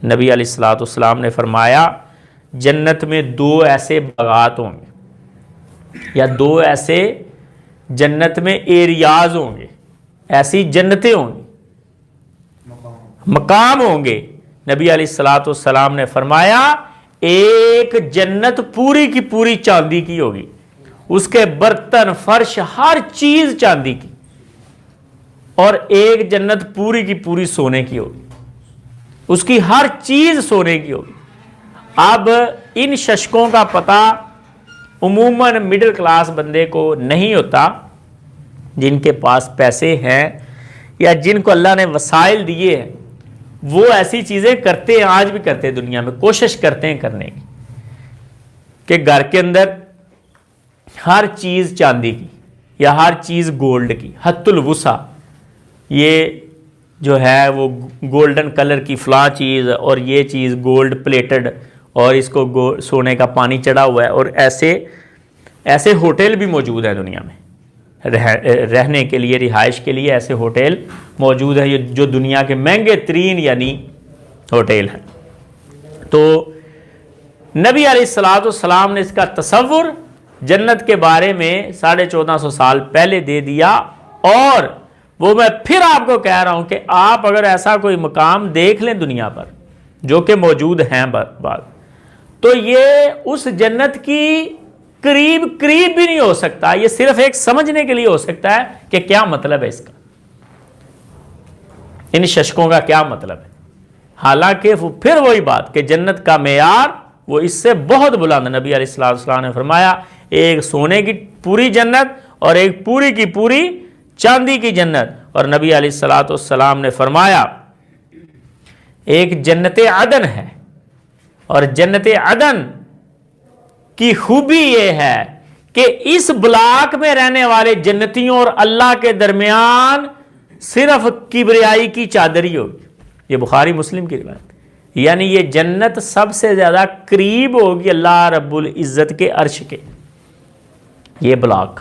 نبی علیہ الصلوۃ والسلام نے فرمایا جنت میں 2 ایسے باغات ہوں گے یا 2 ایسے جنت میں ایریاز ہوں گے، ایسی جنتیں ہوں گی، مقام ہوں گے۔ نبی علیہ الصلوۃ والسلام نے فرمایا ایک جنت پوری کی پوری چاندی کی ہوگی، اس کے برتن، فرش، ہر چیز چاندی کی، اور ایک جنت پوری کی پوری سونے کی ہوگی، اس کی ہر چیز سونے کی ہوگی۔ اب ان ششکوں کا پتہ عموماً مڈل کلاس بندے کو نہیں ہوتا، جن کے پاس پیسے ہیں یا جن کو اللہ نے وسائل دیے ہیں وہ ایسی چیزیں کرتے ہیں، آج بھی کرتے ہیں، دنیا میں کوشش کرتے ہیں کرنے کی کہ گھر کے اندر ہر چیز چاندی کی یا ہر چیز گولڈ کی، حت الوسع، یہ جو ہے وہ گولڈن کلر کی فلاں چیز اور یہ چیز گولڈ پلیٹڈ اور اس کو سونے کا پانی چڑھا ہوا ہے، اور ایسے ہوٹل بھی موجود ہیں دنیا میں، رہنے کے لیے، رہائش کے لیے ایسے ہوٹل موجود ہیں جو دنیا کے مہنگے ترین یعنی ہوٹل ہیں۔ تو نبی علیہ الصلوۃ والسلام نے اس کا تصور جنت کے بارے میں 1450 سال پہلے دے دیا، اور وہ میں پھر آپ کو کہہ رہا ہوں کہ آپ اگر ایسا کوئی مقام دیکھ لیں دنیا پر جو کہ موجود ہیں بعض، تو یہ اس جنت کی قریب بھی نہیں ہو سکتا، یہ صرف ایک سمجھنے کے لیے ہو سکتا ہے کہ کیا مطلب ہے اس کا، ان ششکوں کا کیا مطلب ہے۔ حالانکہ وہ پھر وہی بات کہ جنت کا معیار وہ اس سے بہت بلند۔ نبی علیہ الصلوۃ والسلام نے فرمایا ایک سونے کی پوری جنت اور ایک پوری کی پوری چاندی کی جنت، اور نبی علیہ الصلوۃ والسلام نے فرمایا ایک جنت عدن ہے، اور جنت عدن کی خوبی یہ ہے کہ اس بلاک میں رہنے والے جنتیوں اور اللہ کے درمیان صرف کبریائی کی چادر ہی ہوگی۔ یہ بخاری مسلم کی روایت، یعنی یہ جنت سب سے زیادہ قریب ہوگی اللہ رب العزت کے عرش کے، یہ بلاک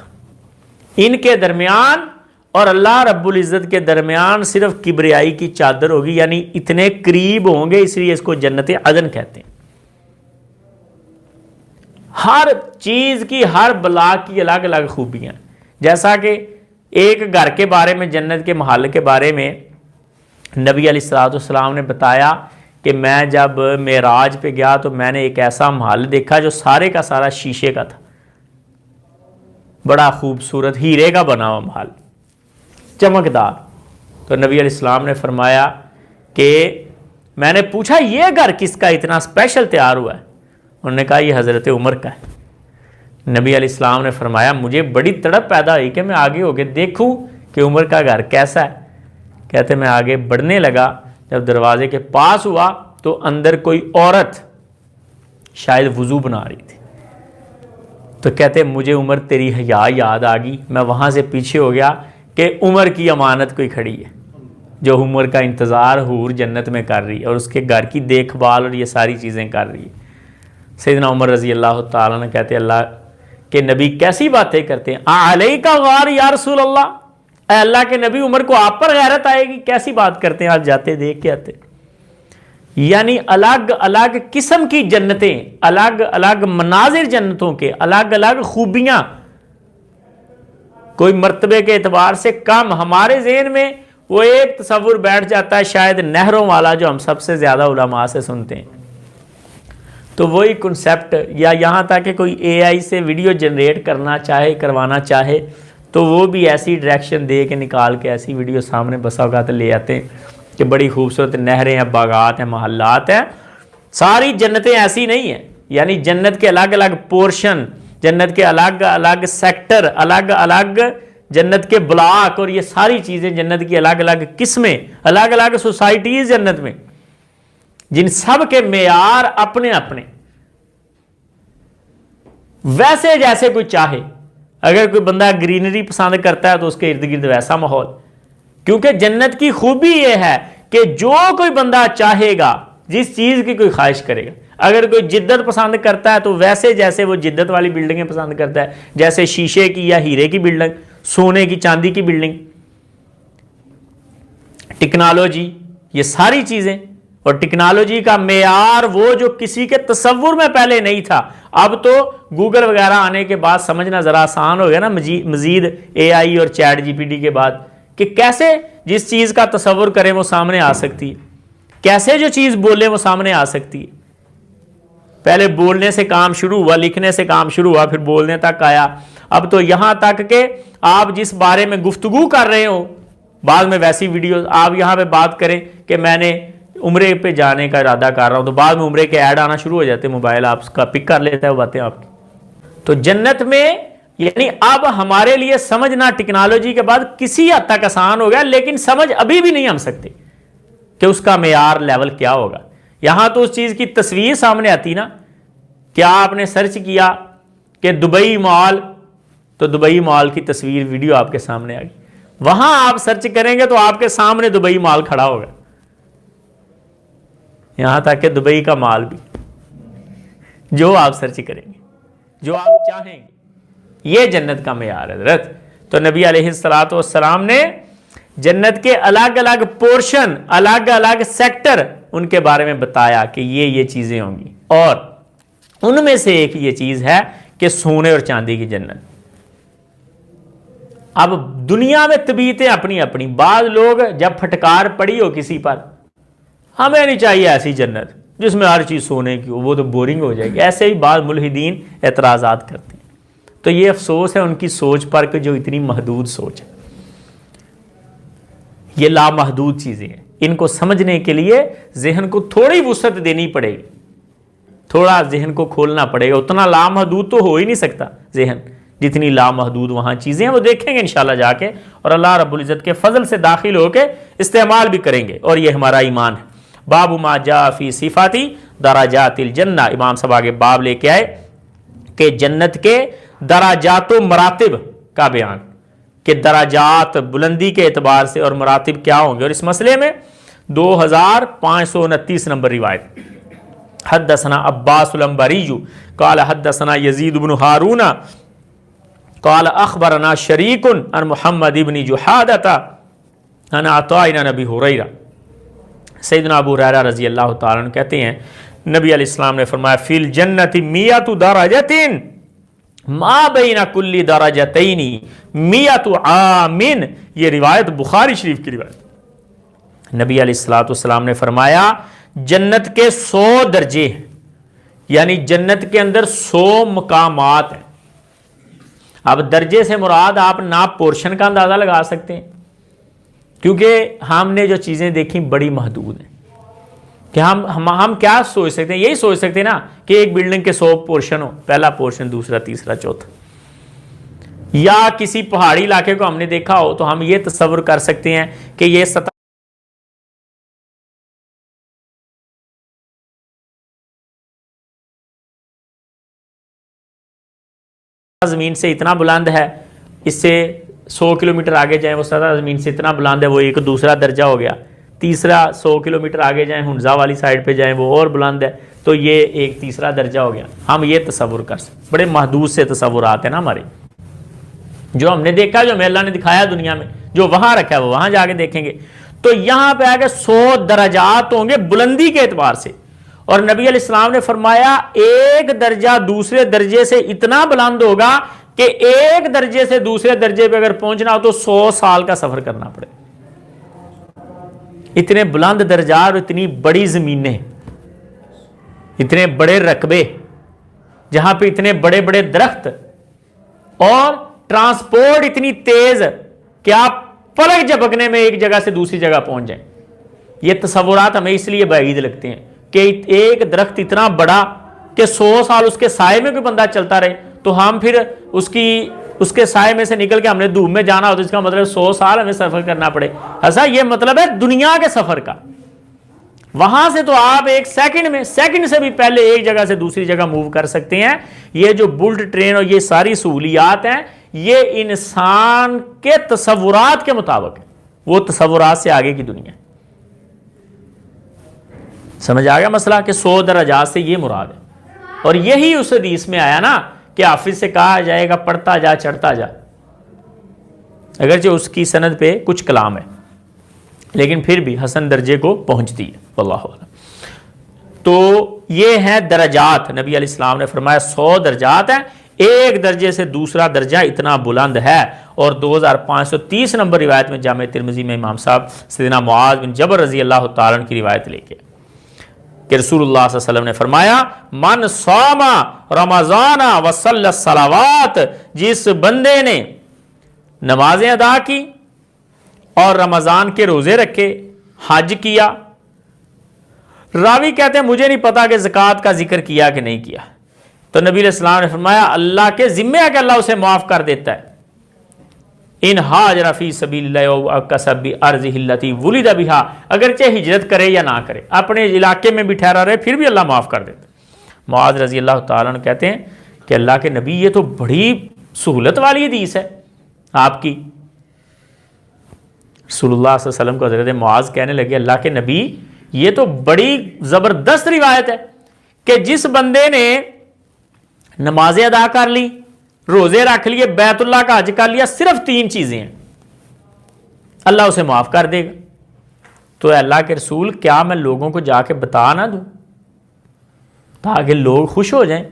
ان کے درمیان اور اللہ رب العزت کے درمیان صرف کبریائی کی چادر ہوگی، یعنی اتنے قریب ہوں گے، اس لیے اس کو جنت عدن کہتے ہیں۔ ہر چیز کی، ہر بلاک کی الگ الگ خوبیاں، جیسا کہ ایک گھر کے بارے میں، جنت کے محل کے بارے میں نبی علیہ الصلوۃ والسلام نے بتایا کہ میں جب معراج پہ گیا تو میں نے ایک ایسا محل دیکھا جو سارے کا سارا شیشے کا تھا، بڑا خوبصورت ہیرے کا بنا ہوا محل، چمکدار۔ تو نبی علیہ السلام نے فرمایا کہ میں نے پوچھا یہ گھر کس کا اتنا اسپیشل تیار ہوا ہے؟ انہوں نے کہا یہ حضرت عمر کا ہے۔ نبی علیہ السلام نے فرمایا مجھے بڑی تڑپ پیدا ہوئی کہ میں آگے ہو کے دیکھوں کہ عمر کا گھر کیسا ہے۔ کہتے میں آگے بڑھنے لگا، جب دروازے کے پاس ہوا تو اندر کوئی عورت شاید وضو بنا رہی تھی، تو کہتے مجھے عمر تیری حیا یاد آ گئی، میں وہاں سے پیچھے ہو گیا کہ عمر کی امانت کوئی کھڑی ہے جو عمر کا انتظار حور جنت میں کر رہی ہے اور اس کے گھر کی دیکھ بھال اور یہ ساری چیزیں کر رہی ہے۔ سیدنا عمر رضی اللہ تعالیٰ نے کہتے اللہ کہ نبی کیسی باتیں کرتے ہیں، علیک غار یا رسول اللہ، اے اللہ کے نبی عمر کو آپ پر غیرت آئے گی، کیسی بات کرتے ہیں، آج جاتے دیکھ کے آتے۔ یعنی الگ الگ قسم کی جنتیں، الگ الگ مناظر جنتوں کے، الگ الگ خوبیاں، کوئی مرتبے کے اعتبار سے کم۔ ہمارے ذہن میں وہ ایک تصور بیٹھ جاتا ہے شاید نہروں والا جو ہم سب سے زیادہ علماء سے سنتے ہیں، تو وہی کنسیپٹ، یا یہاں تک کہ کوئی اے آئی سے ویڈیو جنریٹ کرنا چاہے، کروانا چاہے تو وہ بھی ایسی ڈائریکشن دے کے نکال کے ایسی ویڈیو سامنے بسا اوقات لے آتے ہیں کہ بڑی خوبصورت نہریں ہیں، باغات ہیں، محلات ہیں۔ ساری جنتیں ایسی نہیں ہیں، یعنی جنت کے الگ الگ پورشن، جنت کے الگ الگ سیکٹر، الگ الگ جنت کے بلاک، اور یہ ساری چیزیں جنت کی الگ الگ قسمیں، الگ الگ سوسائٹیز جنت میں، جن سب کے معیار اپنے اپنے، ویسے جیسے کوئی چاہے۔ اگر کوئی بندہ گرینری پسند کرتا ہے تو اس کے ارد گرد ویسا ماحول، کیونکہ جنت کی خوبی یہ ہے کہ جو کوئی بندہ چاہے گا، جس چیز کی کوئی خواہش کرے گا، اگر کوئی جدت پسند کرتا ہے تو ویسے جیسے وہ جدت والی بلڈنگیں پسند کرتا ہے، جیسے شیشے کی یا ہیرے کی بلڈنگ، سونے کی، چاندی کی بلڈنگ، ٹیکنالوجی، یہ ساری چیزیں، اور ٹیکنالوجی کا معیار وہ جو کسی کے تصور میں پہلے نہیں تھا، اب تو گوگل وغیرہ آنے کے بعد سمجھنا ذرا آسان ہو گیا نا، مزید اے آئی اور چیٹ جی پی ٹی کے بعد، کہ کیسے جس چیز کا تصور کریں وہ سامنے آ سکتی ہے، کیسے جو چیز بولیں وہ سامنے آ سکتی ہے۔ پہلے بولنے سے کام شروع ہوا، لکھنے سے کام شروع ہوا، پھر بولنے تک آیا، اب تو یہاں تک کہ آپ جس بارے میں گفتگو کر رہے ہو، بعد میں ویسی ویڈیوز آپ یہاں پہ بات کریں کہ میں نے عمرے پہ جانے کا ارادہ کر رہا ہوں، تو بعد میں عمرے کے ایڈ آنا شروع ہو جاتے ہیں، موبائل آپ کا پک کر لیتا ہے وہ باتیں آپ کی۔ تو جنت میں یعنی اب ہمارے لیے سمجھنا ٹیکنالوجی کے بعد کسی حد تک آسان ہو گیا، لیکن سمجھ ابھی بھی نہیں ہم سکتے کہ اس کا معیار لیول کیا ہوگا۔ یہاں تو اس چیز کی تصویر سامنے آتی نا، کیا آپ نے سرچ کیا کہ دبئی مال، تو دبئی مال کی تصویر ویڈیو آپ کے سامنے آ گئی، وہاں آپ سرچ کریں گے تو آپ کے سامنے دبئی مال کھڑا ہوگا، یہاں تک کہ دبئی کا مال بھی، جو آپ سرچ کریں گے، جو آپ چاہیں گے، یہ جنت کا معیار ہے حضرت۔ تو نبی علیہ الصلوۃ والسلام نے جنت کے الگ الگ پورشن، الگ الگ سیکٹر، ان کے بارے میں بتایا کہ یہ چیزیں ہوں گی، اور ان میں سے ایک یہ چیز ہے کہ سونے اور چاندی کی جنت۔ اب دنیا میں طبیعتیں اپنی اپنی، بعض لوگ جب پھٹکار پڑی ہو کسی پر، ہمیں نہیں چاہیے ایسی جنت جس میں ہر چیز سونے کی ہو، وہ تو بورنگ ہو جائے گی، ایسے ہی بعض ملحدین اعتراضات کرتے ہیں۔ تو یہ افسوس ہے ان کی سوچ پر کہ جو اتنی محدود سوچ ہے، یہ لامحدود چیزیں ہیں، ان کو سمجھنے کے لیے ذہن کو تھوڑی وسعت دینی پڑے گی، تھوڑا ذہن کو کھولنا پڑے گا، اتنا لامحدود تو ہو ہی نہیں سکتا ذہن جتنی لامحدود وہاں چیزیں ہیں، وہ دیکھیں گے انشاءاللہ جا کے، اور اللہ رب العزت کے فضل سے داخل ہو کے استعمال بھی کریں گے، اور یہ ہمارا ایمان ہے۔ باب ما جاء فی صفاتی درجات الجنہ، امام صاحب آگے باب لے کے آئے کہ جنت کے درجات و مراتب کا بیان، کہ درجات بلندی کے اعتبار سے اور مراتب کیا ہوں گے، اور اس مسئلے میں 2529 نمبر روایت۔ حدثنا عباس العنبری قال حدثنا یزید بن ہارون قال اخبرنا شریک عن محمد بن جحادۃ عن عطاء عن ابی ہریرہ۔ سیدنا ابو ہریرہ رضی اللہ تعالیٰ عنہ کہتے ہیں نبی علیہ السلام نے فرمایا فی الجنۃ مئۃ درجۃ ما بین کل درجتین مئۃ عام، یہ روایت بخاری شریف کی روایت۔ نبی علیہ السلام نے فرمایا جنت کے 100 درجے ہیں، یعنی جنت کے اندر 100 مقامات ہیں۔ اب درجے سے مراد آپ ناپ پورشن کا اندازہ لگا سکتے ہیں، کیونکہ ہم نے جو چیزیں دیکھی بڑی محدود ہیں، کہ ہم کیا سوچ سکتے ہیں، یہی سوچ سکتے ہیں نا کہ ایک بلڈنگ کے 100 پورشن ہو، پہلا پورشن، دوسرا، تیسرا، چوتھا، یا کسی پہاڑی علاقے کو ہم نے دیکھا ہو تو ہم یہ تصور کر سکتے ہیں کہ یہ سطح زمین سے اتنا بلند ہے، اس سے 100 کلومیٹر آگے جائیں وہ سطح زمین سے اتنا بلند ہے، وہ ایک دوسرا درجہ ہو گیا، تیسرا 100 کلومیٹر آگے جائیں ہنزا والی سائڈ پہ جائیں وہ اور بلند ہے، تو یہ ایک تیسرا درجہ ہو گیا۔ ہم یہ تصور کر سکتے، بڑے محدود سے تصورات ہیں نا ہمارے، جو ہم نے دیکھا، جو ہمیں اللہ نے دکھایا دنیا میں، جو وہاں رکھا ہے وہ وہاں جا کے دیکھیں گے۔ تو یہاں پہ آگے 100 درجات ہوں گے بلندی کے اعتبار سے، اور نبی علیہ السلام نے فرمایا ایک درجہ دوسرے درجے سے اتنا بلند ہوگا کہ ایک درجے سے دوسرے درجے پہ اگر پہنچنا ہو تو 100 سال کا سفر کرنا پڑے۔ اتنے بلند درجات، اتنی بڑی زمینیں، اتنے بڑے رقبے، جہاں پہ اتنے بڑے بڑے درخت، اور ٹرانسپورٹ اتنی تیز کہ آپ پلک جھپکنے میں ایک جگہ سے دوسری جگہ پہنچ جائیں۔ یہ تصورات ہمیں اس لیے بعید لگتے ہیں کہ ایک درخت اتنا بڑا کہ 100 سال اس کے سائے میں کوئی بندہ چلتا رہے، تو ہم پھر اس کے سائے میں سے نکل کے ہم نے دھوپ میں جانا ہو تو اس کا مطلب 100 سال ہمیں سفر کرنا پڑے، ایسا یہ مطلب ہے دنیا کے سفر کا۔ وہاں سے تو آپ ایک سیکنڈ سے بھی پہلے ایک جگہ سے دوسری جگہ موو کر سکتے ہیں۔ یہ جو بلٹ ٹرین اور یہ ساری سہولیات ہیں، یہ انسان کے تصورات کے مطابق ہے، وہ تصورات سے آگے کی دنیا ہے۔ سمجھ آ گیا مسئلہ کہ 100 درجات سے یہ مراد ہے، اور یہی اس حدیث میں آیا نا کہ حافظ سے کہا جائے گا پڑھتا جا چڑھتا جا، اگرچہ اس کی سند پہ کچھ کلام ہے لیکن پھر بھی حسن درجے کو پہنچتی ہے، واللہ اعلم۔ تو یہ ہیں درجات. نبی علیہ السلام نے فرمایا 100 درجات ہیں, ایک درجے سے دوسرا درجہ اتنا بلند ہے. اور 2530 نمبر روایت میں جامع ترمذی میں امام صاحب سیدنا معاذ بن جبل رضی اللہ تعالیٰ عنہ کی روایت لے کے کہ رسول اللہ صلی اللہ علیہ وسلم نے فرمایا من صام رمضان وصلی الصلوات, جس بندے نے نمازیں ادا کی اور رمضان کے روزے رکھے, حج کیا. راوی کہتے ہیں مجھے نہیں پتا کہ زکوٰۃ کا ذکر کیا کہ نہیں کیا, تو نبی علیہ السلام نے فرمایا اللہ کے ذمہ ہے کہ اللہ اسے معاف کر دیتا ہے. ان ہاجر فی سبیل اللہ او کسب بارضہ التی ولد بہا, اگرچہ ہجرت کرے یا نہ کرے, اپنے علاقے میں بھی ٹھہرا رہے پھر بھی اللہ معاف کر دیتا. معاذ رضی اللہ تعالیٰ عنہ کہتے ہیں کہ اللہ کے نبی یہ تو بڑی سہولت والی حدیث ہے آپ کی. رسول اللہ صلی اللہ علیہ وسلم کو حضرت معاذ کہنے لگے اللہ کے نبی یہ تو بڑی زبردست روایت ہے کہ جس بندے نے نمازیں ادا کر لی, روزے رکھ لیے, بیت اللہ کا حج کر لیا, صرف 3 چیزیں ہیں, اللہ اسے معاف کر دے گا. تو اے اللہ کے رسول کیا میں لوگوں کو جا کے بتا نہ دوں تاکہ لوگ خوش ہو جائیں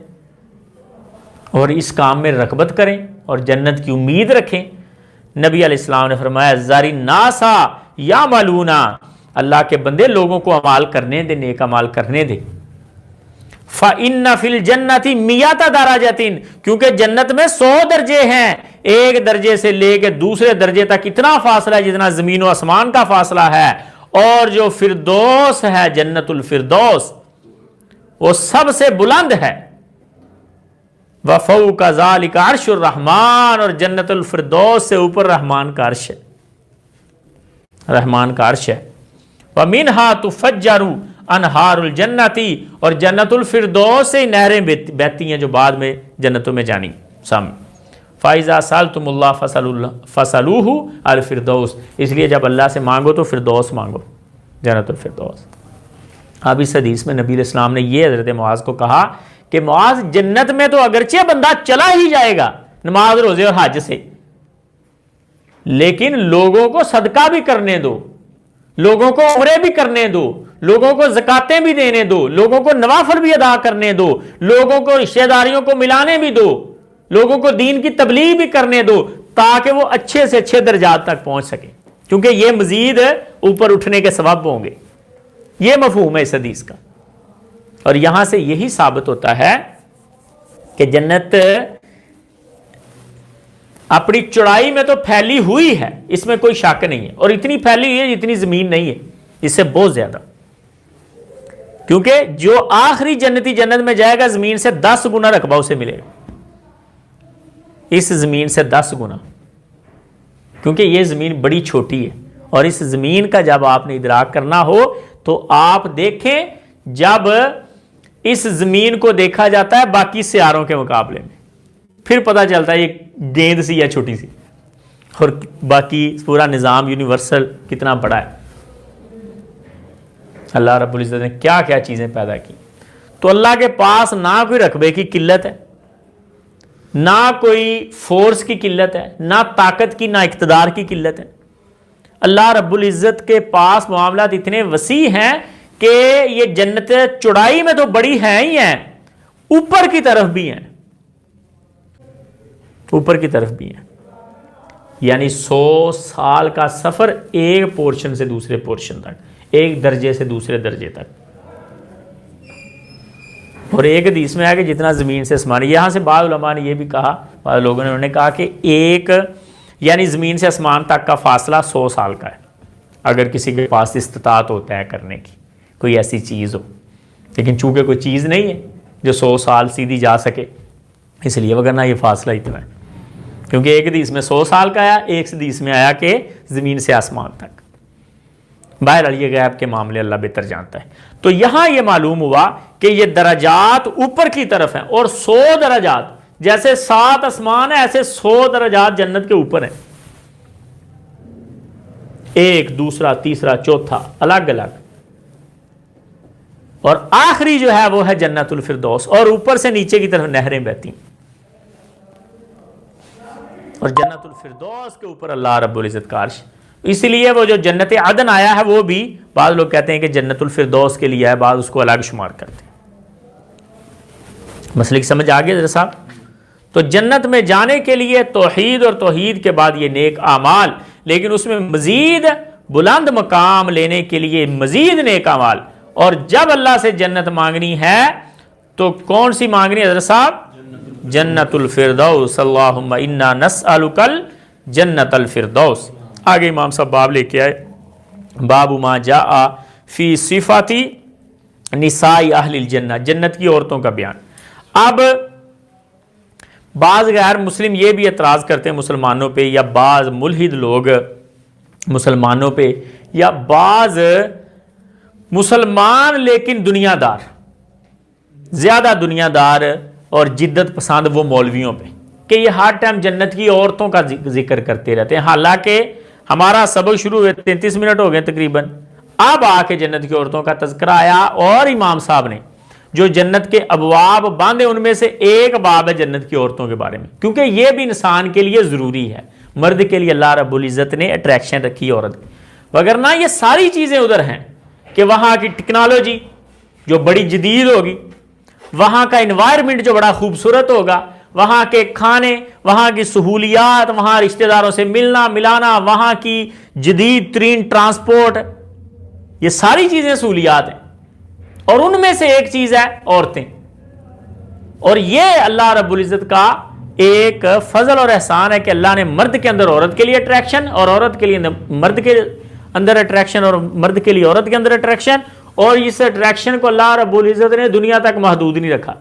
اور اس کام میں رغبت کریں اور جنت کی امید رکھیں. نبی علیہ السلام نے فرمایا زاری ناسا یا ملونا, اللہ کے بندے لوگوں کو اعمال کرنے دے, نیک اعمال کرنے دے. فَإِنَّ فِي الْجَنَّةِ مِيَّةَ دَرَجَةٍ, کیونکہ جنت میں 100 درجے ہیں, ایک درجے سے لے کے دوسرے درجے تک اتنا فاصلہ ہے جتنا زمین و آسمان کا فاصلہ ہے. اور جو فردوس ہے, جنت الفردوس, وہ سب سے بلند ہے. وَفَوْقَ ذَلِكَ عَرْشُ الرَّحْمَانِ, اور جنت الفردوس سے اوپر رحمان کا عرش ہے, رحمان کا عرش ہے. وَمِنْهَا تُفَجَّرُ انہار الجنتی, اور جنت الفردوس سے نہریں بہتی ہیں جو بعد میں جنتوں میں جانی سامنے. فَإِذَا سَأَلْتُمُ اللَّهَ فَاسْأَلُوهُ الفردوس, اس لیے جب اللہ سے مانگو تو فردوس مانگو, جنت الفردوس. اب اس حدیث میں نبی علیہ السلام نے یہ حضرت معاذ کو کہا کہ معاذ جنت میں تو اگرچہ بندہ چلا ہی جائے گا نماز روزے اور حج سے, لیکن لوگوں کو صدقہ بھی کرنے دو, لوگوں کو عمرے بھی کرنے دو, لوگوں کو زکاتیں بھی دینے دو, لوگوں کو نوافل بھی ادا کرنے دو, لوگوں کو رشتہ داریوں کو ملانے بھی دو, لوگوں کو دین کی تبلیغ بھی کرنے دو, تاکہ وہ اچھے سے اچھے درجات تک پہنچ سکیں, کیونکہ یہ مزید اوپر اٹھنے کے سبب ہوں گے. یہ مفہوم ہے اس حدیث کا. اور یہاں سے یہی ثابت ہوتا ہے کہ جنت اپنی چوڑائی میں تو پھیلی ہوئی ہے, اس میں کوئی شک نہیں ہے, اور اتنی پھیلی ہوئی ہے جتنی زمین نہیں ہے, اس سے بہت زیادہ. کیونکہ جو آخری جنتی جنت میں جائے گا زمین سے 10 گنا رقبہ اسے ملے گا, اس زمین سے 10 گنا, کیونکہ یہ زمین بڑی چھوٹی ہے. اور اس زمین کا جب آپ نے ادراک کرنا ہو تو آپ دیکھیں جب اس زمین کو دیکھا جاتا ہے باقی سیاروں کے مقابلے میں, پھر پتہ چلتا ہے یہ گیند سی یا چھوٹی سی, اور باقی پورا نظام یونیورسل کتنا بڑا ہے. اللہ رب العزت نے کیا کیا چیزیں پیدا کی. تو اللہ کے پاس نہ کوئی رقبے کی قلت ہے, نہ کوئی فورس کی قلت ہے, نہ طاقت کی, نہ اقتدار کی قلت ہے. اللہ رب العزت کے پاس معاملات اتنے وسیع ہیں کہ یہ جنت چوڑائی میں تو بڑی ہیں ہی ہیں, اوپر کی طرف بھی ہیں, اوپر کی طرف بھی ہیں. یعنی 100 سال کا سفر ایک پورشن سے دوسرے پورشن تک, ایک درجے سے دوسرے درجے تک. اور ایک حدیث میں آیا کہ جتنا زمین سے آسمان. یہاں سے بعض علماء نے یہ بھی کہا, بعض لوگوں نے انہوں نے کہا کہ ایک یعنی زمین سے آسمان تک کا فاصلہ 100 سال کا ہے, اگر کسی کے پاس استطاعت ہو طے کرنے کی, کوئی ایسی چیز ہو. لیکن چونکہ کوئی چیز نہیں ہے جو 100 سال سیدھی جا سکے, اس لیے وگرنہ یہ فاصلہ اتنا ہے. کیونکہ ایک حدیث میں 100 سال کا آیا, ایک حدیث میں آیا کہ زمین سے آسمان تک. باہر یہ غیب کے معاملے اللہ بہتر جانتا ہے. تو یہاں یہ معلوم ہوا کہ یہ درجات اوپر کی طرف ہیں, اور 100 درجات جیسے 7 آسمان ہیں ایسے 100 درجات جنت کے اوپر ہیں, ایک دوسرا تیسرا چوتھا الگ الگ. اور آخری جو ہے وہ ہے جنت الفردوس, اور اوپر سے نیچے کی طرف نہریں بہتی ہیں. اور جنت الفردوس کے اوپر اللہ رب العزت کا عرش. اس لیے وہ جو جنت عدن آیا ہے وہ بھی بعض لوگ کہتے ہیں کہ جنت الفردوس کے لیے ہے، بعض اس کو الگ شمار کرتے ہیں۔ مسئلے کی سمجھ آ گئی ذرا صاحب؟ تو جنت میں جانے کے لیے توحید اور توحید کے بعد یہ نیک اعمال، لیکن اس میں مزید بلند مقام لینے کے لیے مزید نیک اعمال۔ اور جب اللہ سے جنت مانگنی ہے تو کون سی مانگنی ہے حضرت صاحب؟ جنت الفردوس، اللہم انا نسألک الجنت الفردوس۔ آگے امام صاحب باب لے کے آئے، باب ما جاء فی صفات نساء اہل الجنہ، جنت کی عورتوں کا بیان۔ اب بعض غیر مسلم یہ بھی اعتراض کرتے ہیں مسلمانوں پہ، یا بعض ملحد لوگ مسلمانوں پہ، یا بعض مسلمان لیکن دنیا دار، زیادہ دنیا دار اور جدت پسند وہ مولویوں پہ، کہ یہ ہر ٹائم جنت کی عورتوں کا ذکر کرتے رہتے ہیں۔ حالانکہ ہمارا سبق شروع ہوئے 33 منٹ ہو گئے تقریباً، اب آ کے جنت کی عورتوں کا تذکرہ آیا، اور امام صاحب نے جو جنت کے ابواب باندھے ان میں سے ایک باب ہے جنت کی عورتوں کے بارے میں، کیونکہ یہ بھی انسان کے لیے ضروری ہے۔ مرد کے لیے اللہ رب العزت نے اٹریکشن رکھی عورت کی، وگرنہ یہ ساری چیزیں ادھر ہیں کہ وہاں کی ٹیکنالوجی جو بڑی جدید ہوگی، وہاں کا انوائرمنٹ جو بڑا خوبصورت ہوگا، وہاں کے کھانے، وہاں کی سہولیات، وہاں رشتہ داروں سے ملنا ملانا، وہاں کی جدید ترین ٹرانسپورٹ، یہ ساری چیزیں سہولیات ہیں، اور ان میں سے ایک چیز ہے عورتیں۔ اور یہ اللہ رب العزت کا ایک فضل اور احسان ہے کہ اللہ نے مرد کے اندر عورت کے لیے اٹریکشن، اور عورت کے لیے مرد کے اندر اٹریکشن، اور مرد کے لیے عورت کے اندر اٹریکشن، اور اس اٹریکشن کو اللہ رب العزت نے دنیا تک محدود نہیں رکھا۔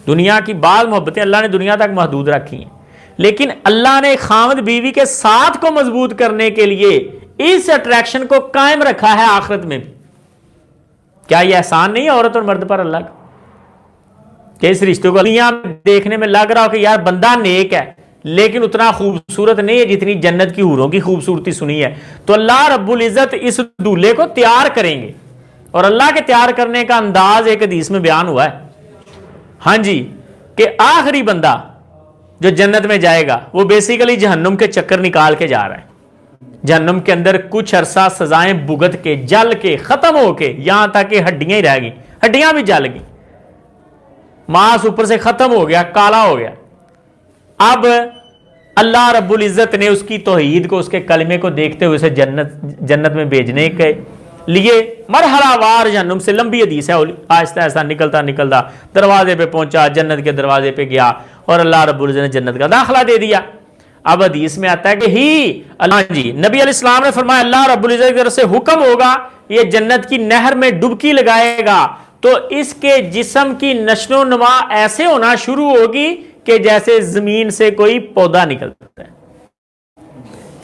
دنیا کی بعض محبتیں اللہ نے دنیا تک محدود رکھی ہیں، لیکن اللہ نے خاوند بیوی کے ساتھ کو مضبوط کرنے کے لیے اس اٹریکشن کو قائم رکھا ہے آخرت میں بھی۔ کیا یہ احسان نہیں ہے عورت اور مرد پر اللہ کا، کہ اس رشتے کو دنیا میں دیکھنے میں لگ رہا ہو کہ یار بندہ نیک ہے لیکن اتنا خوبصورت نہیں ہے جتنی جنت کی حوروں کی خوبصورتی سنی ہے، تو اللہ رب العزت اس دولہے کو تیار کریں گے، اور اللہ کے تیار کرنے کا انداز ایک حدیث میں بیان ہوا ہے، ہاں جی، کہ آخری بندہ جو جنت میں جائے گا وہ بیسیکلی جہنم کے چکر نکال کے جا رہا ہے۔ جہنم کے اندر کچھ عرصہ سزائیں بھگت کے، جل کے، ختم ہو کے، یہاں تک کہ ہڈیاں ہی رہ گئی، ہڈیاں بھی جل گئی، ماس اوپر سے ختم ہو گیا، کالا ہو گیا۔ اب اللہ رب العزت نے اس کی توحید کو، اس کے کلمے کو دیکھتے ہوئے اسے جنت میں بھیجنے کے لیے مرحلہ وار جہنم سے، لمبی حدیث ہے، آہستہ آہستہ نکلتا نکلتا دروازے پہ پہنچا، جنت کے دروازے پہ گیا، اور اللہ رب العزت نے جنت کا داخلہ دے دیا۔ اب حدیث میں آتا ہے کہ اللہ جی نبی علیہ السلام نے فرمایا اللہ رب العزت کی طرف سے حکم ہوگا، یہ جنت کی نہر میں ڈبکی لگائے گا تو اس کے جسم کی نشو و نما ایسے ہونا شروع ہوگی کہ جیسے زمین سے کوئی پودا نکلتا ہے،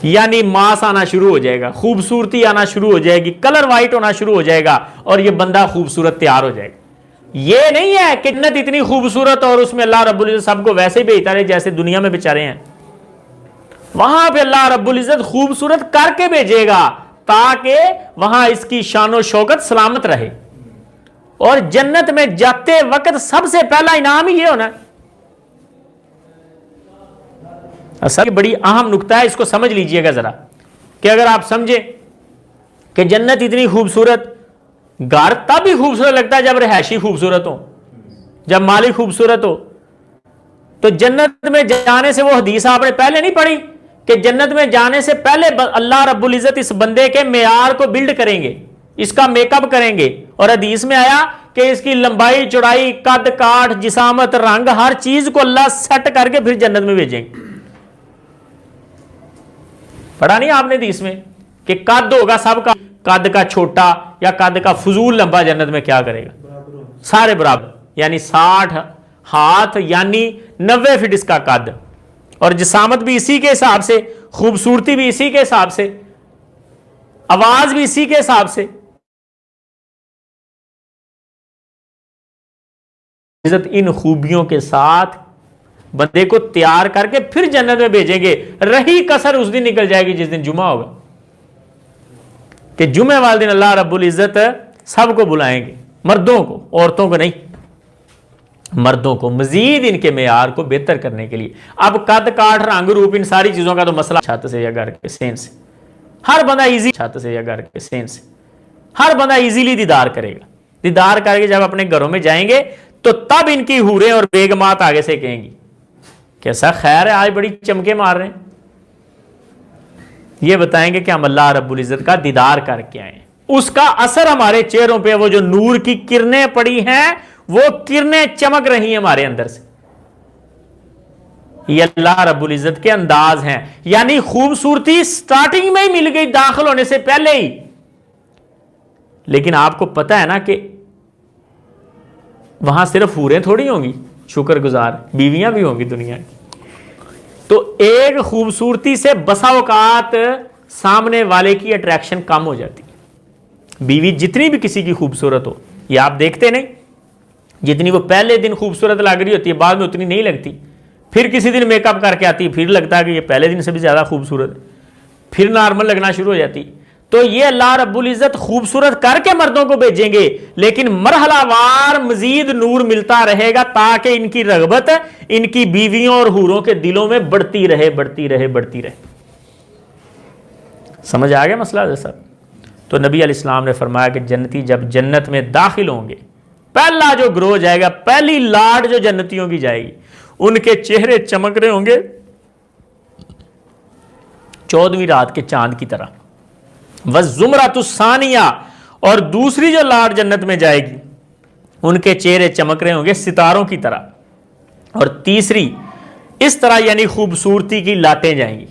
یعنی ماس آنا شروع ہو جائے گا، خوبصورتی آنا شروع ہو جائے گی، کلر وائٹ ہونا شروع ہو جائے گا، اور یہ بندہ خوبصورت تیار ہو جائے گا۔ یہ نہیں ہے کہ جنت اتنی خوبصورت اور اس میں اللہ رب العزت سب کو ویسے ہی بھیجتا رہے جیسے دنیا میں بیچارے ہیں، وہاں پہ اللہ رب العزت خوبصورت کر کے بھیجے گا تاکہ وہاں اس کی شان و شوکت سلامت رہے، اور جنت میں جاتے وقت سب سے پہلا انعام ہی یہ ہونا ہے۔ اصل بڑی اہم نکتہ ہے، اس کو سمجھ لیجئے گا ذرا، کہ اگر آپ سمجھیں کہ جنت اتنی خوبصورت، گھر تب ہی خوبصورت لگتا ہے جب رہائشی خوبصورت ہو، جب مالک خوبصورت ہو۔ تو جنت میں جانے سے، وہ حدیث آپ نے پہلے نہیں پڑھی کہ جنت میں جانے سے پہلے اللہ رب العزت اس بندے کے معیار کو بلڈ کریں گے، اس کا میک اپ کریں گے، اور حدیث میں آیا کہ اس کی لمبائی چوڑائی، قد کاٹ، جسامت، رنگ، ہر چیز کو اللہ سیٹ کر کے پھر جنت میں بھیجیں گے۔ پڑھا نہیں آپ نے حدیث میں کہ قد ہوگا سب کا، قد کا چھوٹا یا قد کا فضول لمبا جنت میں کیا کرے گا؟ سارے برابر، یعنی 60 ہاتھ یعنی 90 فٹ اس کا قد، اور جسامت بھی اسی کے حساب سے، خوبصورتی بھی اسی کے حساب سے، آواز بھی اسی کے حساب سے۔ عزت ان خوبیوں کے ساتھ بندے کو تیار کر کے پھر جنت میں بھیجیں گے۔ رہی کسر اس دن نکل جائے گی جس دن جمعہ ہوگا، کہ جمعہ والے دن اللہ رب العزت سب کو بلائیں گے، مردوں کو، عورتوں کو نہیں، مردوں کو، مزید ان کے معیار کو بہتر کرنے کے لیے۔ اب قد کاٹ، رنگ روپ، ان ساری چیزوں کا تو مسئلہ چھت سے یا گھر کے سین سے، ہر بندہ ایزی چھت سے یا گھر کے سین سے ہر بندہ ایزیلی دیدار کرے گا. دیدار کر کے جب اپنے گھروں میں جائیں گے تو تب ان کی حوریں اور بیگمات آگے سے کہیں گی کیسا خیر ہے آج بڑی چمکے مار رہے ہیں. یہ بتائیں گے کہ ہم اللہ رب العزت کا دیدار کر کے آئے ہیں. اس کا اثر ہمارے چہروں پہ وہ جو نور کی کرنیں پڑی ہیں وہ کرنیں چمک رہی ہیں ہمارے اندر سے. یہ اللہ رب العزت کے انداز ہیں. یعنی خوبصورتی سٹارٹنگ میں ہی مل گئی داخل ہونے سے پہلے ہی. لیکن آپ کو پتا ہے نا کہ وہاں صرف حوریں تھوڑی ہوں گی شکر گزار, بیویاں بھی ہوں گی دنیا کی. تو ایک خوبصورتی سے بسا اوقات سامنے والے کی اٹریکشن کم ہو جاتی. بیوی جتنی بھی کسی کی خوبصورت ہو, یہ آپ دیکھتے نہیں, جتنی وہ پہلے دن خوبصورت لگ رہی ہوتی ہے بعد میں اتنی نہیں لگتی. پھر کسی دن میک اپ کر کے آتی ہے پھر لگتا ہے کہ یہ پہلے دن سے بھی زیادہ خوبصورت ہے, پھر نارمل لگنا شروع ہو جاتی. تو یہ اللہ رب العزت خوبصورت کر کے مردوں کو بھیجیں گے لیکن مرحلہ وار مزید نور ملتا رہے گا تاکہ ان کی رغبت ان کی بیویوں اور حوروں کے دلوں میں بڑھتی رہے بڑھتی رہے بڑھتی رہے. سمجھ آ گیا مسئلہ جیسا؟ تو نبی علیہ السلام نے فرمایا کہ جنتی جب جنت میں داخل ہوں گے پہلا جو گروہ جائے گا, پہلی لاٹ جو جنتیوں کی جائے گی, ان کے چہرے چمک رہے ہوں گے 14ویں رات کے چاند کی طرح. وَالزُّمْرَةُ الثَّانِيَةُ, اور دوسری جو لاٹ جنت میں جائے گی ان کے چہرے چمک رہے ہوں گے ستاروں کی طرح. اور تیسری اس طرح یعنی خوبصورتی کی لاٹیں جائیں گی.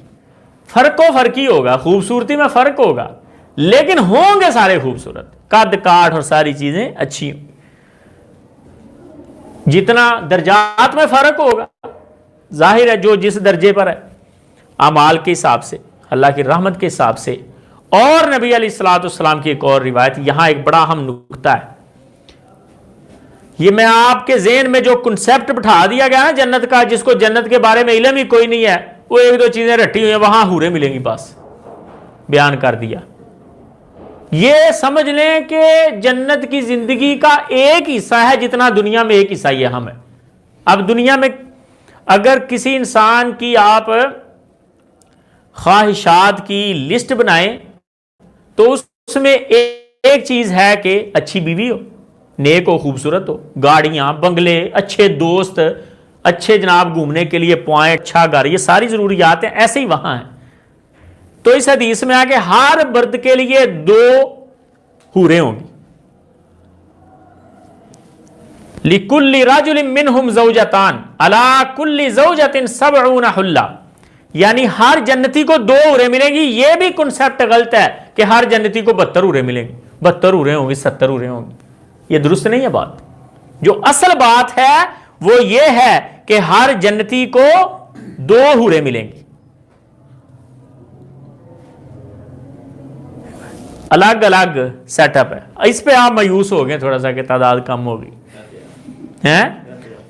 فرق و فرقی ہوگا, خوبصورتی میں فرق ہوگا لیکن ہوں گے سارے خوبصورت, قد کاٹ اور ساری چیزیں اچھی ہوں. جتنا درجات میں فرق ہوگا ظاہر ہے جو جس درجے پر ہے اعمال کے حساب سے, اللہ کی رحمت کے حساب سے. اور نبی علیہ الصلوۃ والسلام کی ایک اور روایت, یہاں ایک بڑا اہم نقطہ ہے. یہ میں آپ کے ذہن میں جو کنسپٹ بٹھا دیا گیا نا جنت کا, جس کو جنت کے بارے میں علم ہی کوئی نہیں ہے, وہ ایک دو چیزیں رٹی ہوئی ہیں وہاں حوریں ملیں گی بس بیان کر دیا. یہ سمجھ لیں کہ جنت کی زندگی کا ایک حصہ ہے جتنا دنیا میں ایک حصہ یہ اہم ہے. اب دنیا میں اگر کسی انسان کی آپ خواہشات کی لسٹ بنائیں تو اس میں ایک چیز ہے کہ اچھی بیوی ہو, نیک ہو, خوبصورت ہو, گاڑیاں, بنگلے, اچھے دوست, اچھے جناب گھومنے کے لیے پوائنٹ, اچھا گھر, یہ ساری ضروریات ہیں ایسے ہی وہاں ہیں. تو اس حدیث میں آ کے ہر مرد کے لیے 2 حوریں ہوں گی. لِكُلِّ رَجُلٍ مِّنْهُمْ زَوْجَتَانِ عَلَىٰ كُلِّ زَوْجَةٍ 70 حُلَّةً, یعنی ہر جنتی کو 2 حوریں ملیں گی. یہ بھی کنسپٹ غلط ہے کہ ہر جنتی کو 72 حوریں ملیں گی, 72 حوریں ہوں گی, 70 حوریں ہوں گی. یہ درست نہیں ہے بات. جو اصل بات ہے وہ یہ ہے کہ ہر جنتی کو 2 حوریں ملیں گی. الگ الگ سیٹ اپ ہے. اس پہ آپ مایوس ہو گئے تھوڑا سا کہ تعداد کم ہوگی.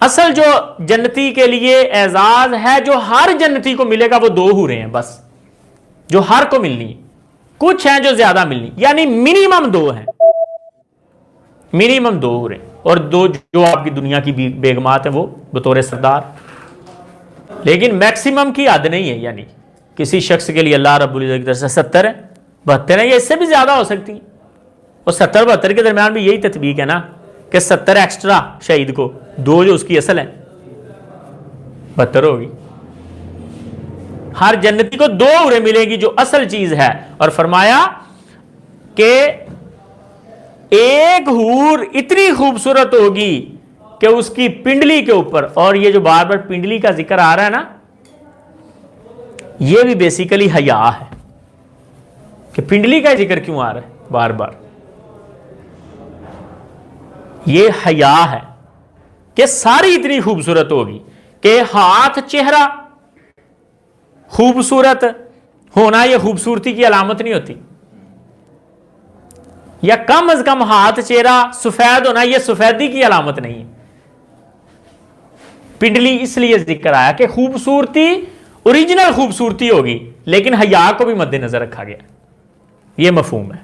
اصل جو جنتی کے لیے اعزاز ہے جو ہر جنتی کو ملے گا وہ 2 حوریں ہیں بس, جو ہر کو ملنی ہے. کچھ ہیں جو زیادہ ملنی, یعنی منیمم 2 ہیں, منیمم 2 حوریں. اور 2 جو آپ کی دنیا کی بیگمات ہیں وہ بطور سردار. لیکن میکسیمم کی حد نہیں ہے, یعنی کسی شخص کے لیے اللہ رب العزت کی طرف سے 70 ہے, 72 ہیں, یا اس سے بھی زیادہ ہو سکتی ہیں. اور 70-72 کے درمیان بھی یہی تطبیق ہے نا کہ 70 ایکسٹرا شہید کو, 2 جو اس کی اصل ہے 72 ہوگی. ہر جنتی کو 2 حوریں ملیں گی جو اصل چیز ہے. اور فرمایا کہ ایک حور اتنی خوبصورت ہوگی کہ اس کی پنڈلی کے اوپر, اور یہ جو بار بار پنڈلی کا ذکر آ رہا ہے نا یہ بھی بیسیکلی حیا ہے. کہ پنڈلی کا ذکر کیوں آ رہا ہے بار بار, یہ حیا ہے کہ ساری اتنی خوبصورت ہوگی کہ ہاتھ چہرہ خوبصورت ہونا یہ خوبصورتی کی علامت نہیں ہوتی, یا کم از کم ہاتھ چہرہ سفید ہونا یہ سفیدی کی علامت نہیں ہے. پنڈلی اس لیے ذکر آیا کہ خوبصورتی اوریجنل خوبصورتی ہوگی لیکن حیا کو بھی مد نظر رکھا گیا. یہ مفہوم ہے.